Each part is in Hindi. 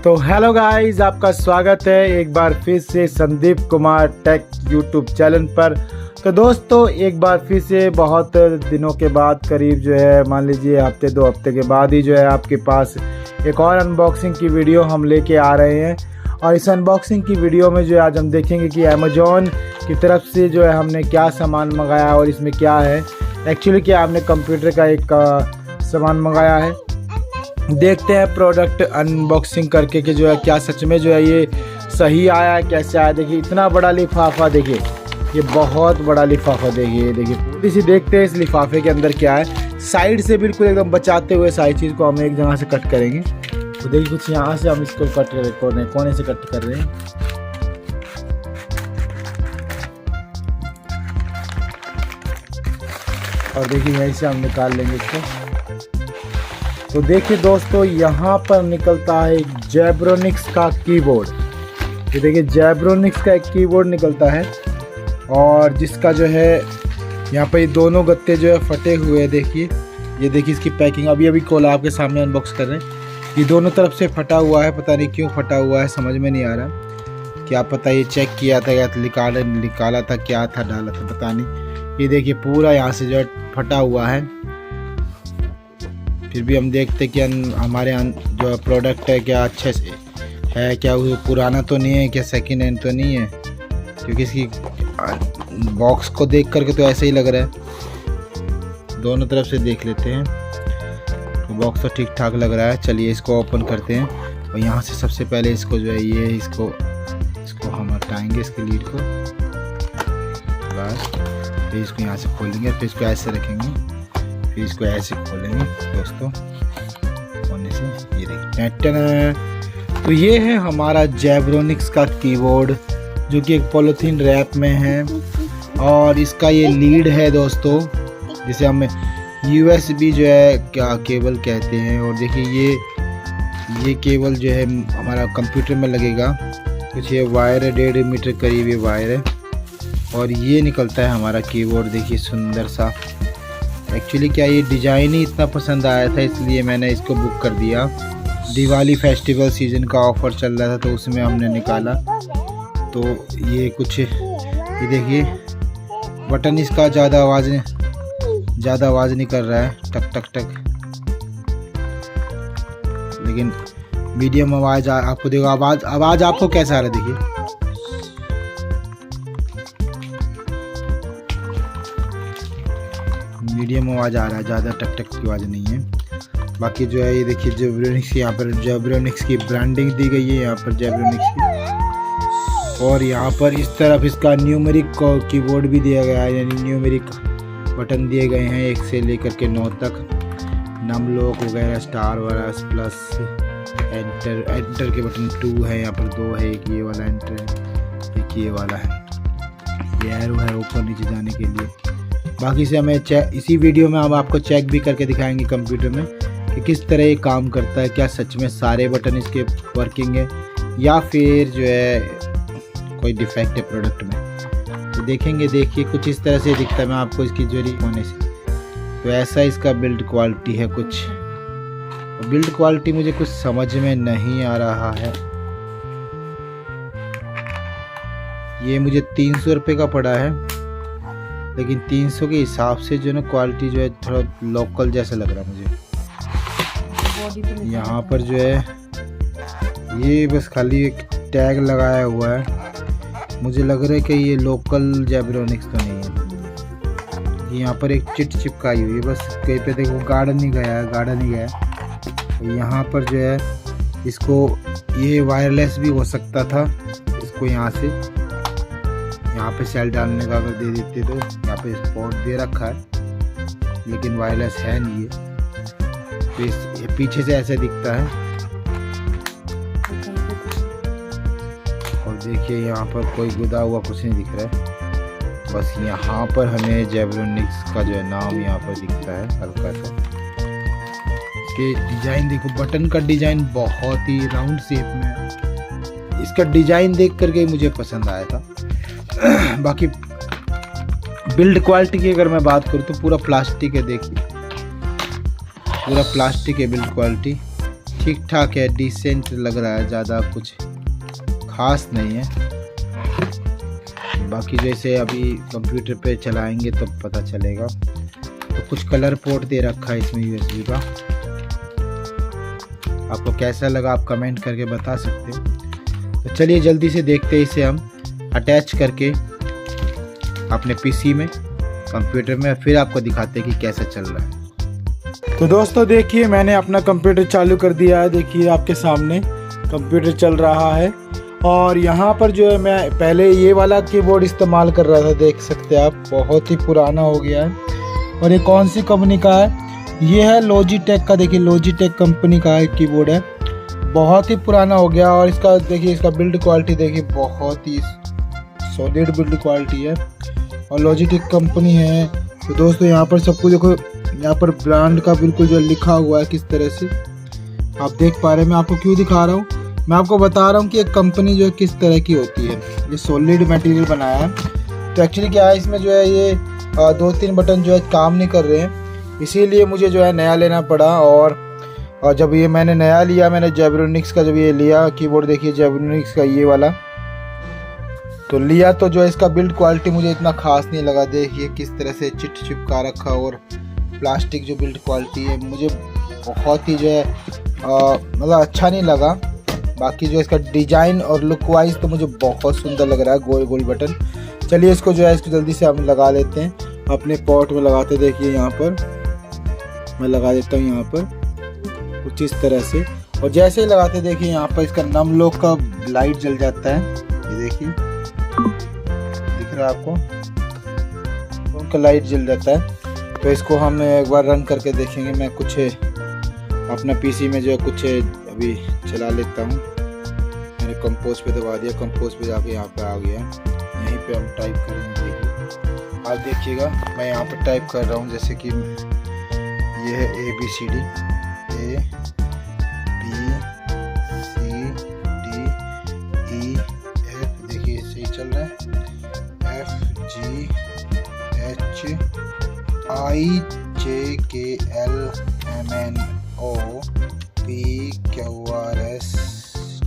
तो हेलो गाइस, आपका स्वागत है एक बार फिर से Sandeep Kumar take YouTube channel पर। तो दोस्तों, एक बार फिर से बहुत दिनों के बाद, करीब जो है मान लीजिए हफ्ते 2 हफ्ते के बाद ही जो है आपके पास एक और अनबॉक्सिंग की वीडियो हम लेके आ रहे हैं। और इस अनबॉक्सिंग की वीडियो में जो है आज हम देखेंगे कि अमेज़ॉन की तरफ से जो है हमने क्या सामान मंगाया और इसमें क्या है। एक्चुअली क्या हमने कंप्यूटर का एक सामान मंगाया है। देखते हैं प्रोडक्ट अनबॉक्सिंग करके कि जो है क्या सच में जो है ये सही आया है, कैसे आया। देखिए इतना बड़ा लिफाफा, देखिए ये बहुत बड़ा लिफाफा। देखिए पूरी सी देखते हैं इस लिफाफे के अंदर क्या है। साइड से बिल्कुल एकदम बचाते हुए सारी चीज़ को हम एक जगह से कट करेंगे। तो देखिए कुछ यहाँ से हम इसको कट कर कोने से कट कर रहे हैं। और देखिए यहीं से हम निकाल लेंगे इसको। तो देखिए दोस्तों, यहाँ पर निकलता है एक जेब्रोनिक्स का कीबोर्ड। ये देखिए जेब्रोनिक्स का एक कीबोर्ड निकलता है और जिसका जो है यहाँ पर ये दोनों गत्ते जो है फटे हुए हैं। देखिए ये देखिए इसकी पैकिंग अभी खोला, आपके सामने अनबॉक्स कर रहे हैं। ये दोनों तरफ से फटा हुआ है, पता नहीं क्यों फटा हुआ है, समझ में नहीं आ रहा। क्या पता ये चेक किया था या निकाला था, क्या था डाला था, पता नहीं। ये देखिए पूरा यहाँ से जो है फटा हुआ है। फिर भी हम देखते कि हमारे जो प्रोडक्ट है क्या अच्छे से है, क्या वो पुराना तो नहीं है, क्या सेकंड हैंड तो नहीं है, क्योंकि इसकी बॉक्स को देख करके तो ऐसे ही लग रहा है। दोनों तरफ से देख लेते हैं तो बॉक्स तो ठीक ठाक लग रहा है। चलिए इसको ओपन करते हैं और यहाँ से सबसे पहले इसको जो है ये इसको हम हटाएंगे, इसके लीड को बस। फिर इसको यहाँ से खोलेंगे, फिर इसको ऐसे रखेंगे, फिर इसको ऐसे खोलेंगे दोस्तों कोने से। ये देखिए, तो ये है हमारा जेब्रोनिक्स का कीबोर्ड जो कि एक पॉलीथीन रैप में है। और इसका ये लीड है दोस्तों, जिसे हम USB जो है क्या केबल कहते हैं। और देखिए ये केबल जो है हमारा कंप्यूटर में लगेगा। कुछ ये वायर है, 1.5 मीटर करीब ये वायर है। और ये निकलता है हमारा कीबोर्ड, देखिए सुंदर सा। एक्चुअली क्या ये डिज़ाइन ही इतना पसंद आया था, इसलिए मैंने इसको बुक कर दिया। दिवाली फेस्टिवल सीज़न का ऑफ़र चल रहा था तो उसमें हमने निकाला। तो ये कुछ ये देखिए बटन इसका ज़्यादा आवाज़ नहीं कर रहा है, टक टक टक, लेकिन मीडियम आवाज़ आपको देखो। आवाज़ आपको कैसा आ रहा है, देखिए मीडियम आवाज़ आ रहा है, ज़्यादा टक टक की आवाज़ नहीं है। बाकी जो है ये देखिए जेब्रोनिक्स, यहाँ पर जेब्रोनिक्स की ब्रांडिंग दी गई है यहाँ पर जेब्रोनिक्स की। और यहाँ पर इस तरफ इसका न्यूमेरिक कीबोर्ड भी दिया गया है, यानी न्यूमेरिक बटन दिए गए हैं 1 से लेकर के 9 तक। नम लॉक वगैरह, स्टार वगैरह, प्लस एंटर के बटन 2 है, यहाँ पर 2 है। एक ये वाला एंटर है, एक ये वाला है। ये एरो है ऊपर नीचे जाने के लिए। बाकी से हमें इसी वीडियो में हम आपको चेक भी करके दिखाएंगे कंप्यूटर में कि किस तरह ये काम करता है। क्या सच में सारे बटन इसके वर्किंग है या फिर जो है कोई डिफेक्ट है प्रोडक्ट में, तो देखेंगे। देखिए कुछ इस तरह से दिखता है, मैं आपको इसकी जोड़ी होने से। तो ऐसा इसका बिल्ड क्वालिटी है कुछ। बिल्ड क्वालिटी मुझे कुछ समझ में नहीं आ रहा है। ये मुझे 300 रुपये का पड़ा है, लेकिन 300 के हिसाब से जो ना क्वालिटी जो है थोड़ा लोकल जैसा लग रहा है मुझे। यहाँ पर जो है ये बस खाली एक टैग लगाया हुआ है। मुझे लग रहा है कि ये लोकल जेब्रोनिक्स तो नहीं है। यहाँ पर एक चिट चिपकाई हुई है, बस कहीं पे देखो गार्डन नहीं गया। तो यहाँ पर जो है इसको ये वायरलेस भी हो सकता था। इसको यहाँ पे सेल डालने का अगर दे देते तो यहाँ पे स्पॉट दे रखा है, लेकिन वायरलेस है नहीं ये। तो ये पीछे से ऐसे दिखता है। और देखिए यहाँ पर कोई गुदा हुआ कुछ नहीं दिख रहा है, बस यहाँ पर हमें जेब्रोनिक्स का जो है नाम यहाँ पर दिखता है हल्का सा। इसके डिज़ाइन देखो, बटन का डिज़ाइन बहुत ही राउंड शेप में है। इसका डिज़ाइन देख करके मुझे पसंद आया था। बाकी बिल्ड क्वालिटी की अगर मैं बात करूँ तो पूरा प्लास्टिक है, देखिए पूरा प्लास्टिक है बिल्ड क्वालिटी। ठीक ठाक है, डिसेंट लग रहा है, ज़्यादा कुछ खास नहीं है। बाकी जैसे अभी कंप्यूटर पे चलाएंगे तो पता चलेगा। तो कुछ कलर पोर्ट दे रखा है इसमें USB का। आपको कैसा लगा आप कमेंट करके बता सकते हो। तो चलिए जल्दी से देखते हैं इसे हम अटैच करके अपने PC में, कंप्यूटर में, फिर आपको दिखाते हैं कि कैसा चल रहा है। तो दोस्तों देखिए मैंने अपना कंप्यूटर चालू कर दिया है। देखिए आपके सामने कंप्यूटर चल रहा है और यहाँ पर जो है मैं पहले ये वाला कीबोर्ड इस्तेमाल कर रहा था, देख सकते हैं आप, बहुत ही पुराना हो गया है। और ये कौन सी कंपनी का है? ये है लॉजिटेक का। देखिए लॉजिटेक कंपनी का एक कीबोर्ड है, बहुत ही पुराना हो गया। और इसका देखिए, इसका बिल्ड क्वालिटी देखिए, बहुत ही सॉलिड बिल्ड क्वालिटी है और लॉजिटेक कंपनी है। तो दोस्तों यहाँ पर सब कुछ देखो, यहाँ पर ब्रांड का बिल्कुल जो लिखा हुआ है किस तरह से आप देख पा रहे हैं। मैं आपको क्यों दिखा रहा हूँ, मैं आपको बता रहा हूँ कि एक कंपनी जो है किस तरह की होती है। ये सॉलिड मटेरियल बनाया है। तो एक्चुअली क्या है, इसमें जो है ये 2-3 बटन जो है काम नहीं कर रहे हैं, इसीलिए मुझे जो है नया लेना पड़ा। और जब ये मैंने नया लिया, मैंने जेब्रोनिक्स का जब ये लिया कीबोर्ड, देखिए जेब्रोनिक्स का ये वाला तो लिया, तो जो है इसका बिल्ड क्वालिटी मुझे इतना खास नहीं लगा। देखिए किस तरह से चिपका रखा और प्लास्टिक जो बिल्ड क्वालिटी है मुझे बहुत ही जो है मतलब अच्छा नहीं लगा। बाकी जो इसका डिज़ाइन और लुक वाइज तो मुझे बहुत सुंदर लग रहा है, गोल गोल बटन। चलिए इसको जो है इसको जल्दी से हम लगा लेते हैं, अपने पॉट में लगाते। देखिए यहाँ पर मैं लगा देता हूँ यहाँ पर कुछ इस तरह से। और जैसे ही लगाते देखिए यहाँ पर इसका नम लॉक का लाइट जल जाता है। ये देखिए दिख रहा है आपको, उनका लाइट जल जाता है। तो इसको हम एक बार रन करके देखेंगे। मैं कुछ अपना PC में जो है कुछ अभी चला लेता हूँ। मैंने कंपोज पे दबा दिया, कंपोज पे जाके यहाँ पे आ गया। यहीं पे हम टाइप करेंगे। आप देखिएगा मैं यहाँ पे टाइप कर रहा हूँ, जैसे कि ये है ABCD, A B C D E F। देखिए सही चल रहा है, F G H I J K L M N O P Q R S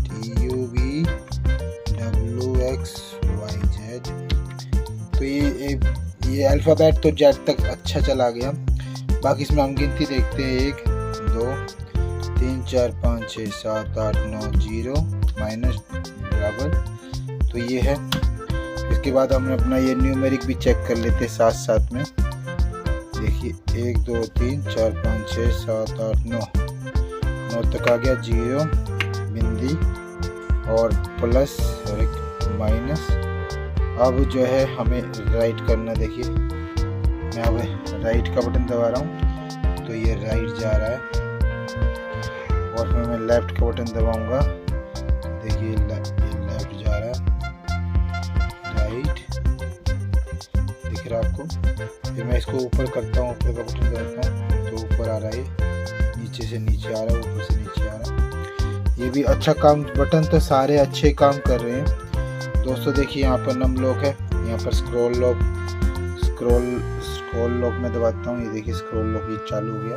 T U V W X Y Z। तो ये अल्फ़ाबेट तो Z तक अच्छा चला गया। बाकी इसमें हम गिनती देखते हैं, 1 2 3 4 5 6 7 8 9 0 माइनस बराबर। तो ये है। इसके बाद हम अपना ये न्यूमेरिक भी चेक कर लेते हैं साथ साथ में। देखिए 1 2 3 4 5 6 7 8 9 तक आ गया, 0 बिंदी और प्लस और एक माइनस। अब जो है हमें राइट करना। देखिए मैं अब राइट का बटन दबा रहा हूँ तो ये राइट जा रहा है, और फिर मैं लेफ्ट का बटन दबाऊंगा। देखिए ये लेफ्ट जा रहा है, राइट दिख रहा है आपको। फिर मैं इसको ऊपर करता हूँ, ऊपर का बटन दबाता हूँ तो ऊपर आ रहा है, नीचे से नीचे आ रहा है, ऊपर से नीचे आ रहा है। ये भी अच्छा काम, बटन तो सारे अच्छे काम कर रहे हैं दोस्तों। देखिए यहाँ पर नम लॉक है, यहाँ पर स्क्रॉल लॉक में दबाता हूँ। ये देखिए स्क्रॉल लॉक ये चालू हो गया।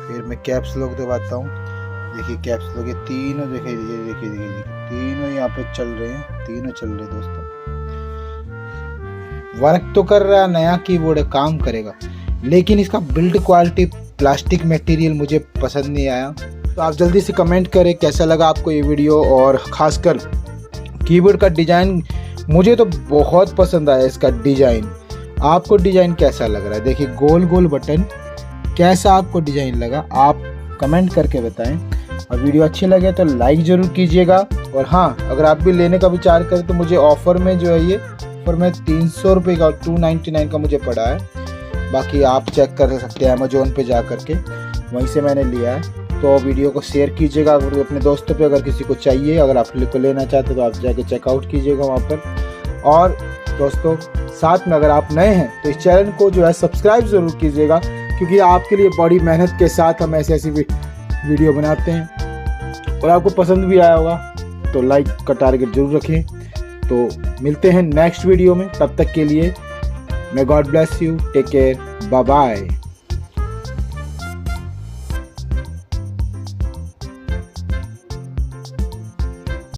फिर मैं कैप्स लॉक दबाता हूँ। देखिए कैप्स लॉक, ये तीनों देखिए तीनों यहाँ पे चल रहे हैं, तीनों चल रहे हैं दोस्तों। वर्क तो कर रहा है, नया कीबोर्ड है, काम करेगा, लेकिन इसका बिल्ड क्वालिटी प्लास्टिक मटेरियल मुझे पसंद नहीं आया। तो आप जल्दी से कमेंट करें कैसा लगा आपको ये वीडियो। और ख़ासकर कीबोर्ड का डिज़ाइन मुझे तो बहुत पसंद आया, इसका डिज़ाइन। आपको डिज़ाइन कैसा लग रहा है? देखिए गोल गोल बटन, कैसा आपको डिज़ाइन लगा आप कमेंट करके बताएं। और वीडियो अच्छी लगे तो लाइक ज़रूर कीजिएगा। और हाँ, अगर आप भी लेने का विचार करें तो मुझे ऑफ़र में जो है ये ऑफर में 300 रुपये का 299 का मुझे पड़ा है। बाकी आप चेक कर सकते हैं अमेजोन पे जा करके, वहीं से मैंने लिया है। तो वीडियो को शेयर कीजिएगा अपने दोस्तों पे, अगर किसी को चाहिए, अगर आप को लेना चाहते तो आप जाके चेकआउट कीजिएगा वहाँ पर। और दोस्तों साथ में अगर आप नए हैं तो इस चैनल को जो है सब्सक्राइब ज़रूर कीजिएगा, क्योंकि आपके लिए बड़ी मेहनत के साथ हम ऐसी वीडियो बनाते हैं और आपको पसंद भी आया होगा। तो लाइक का टारगेट जरूर रखें। तो मिलते हैं नेक्स्ट वीडियो में, तब तक के लिए may God bless you, take care, bye bye।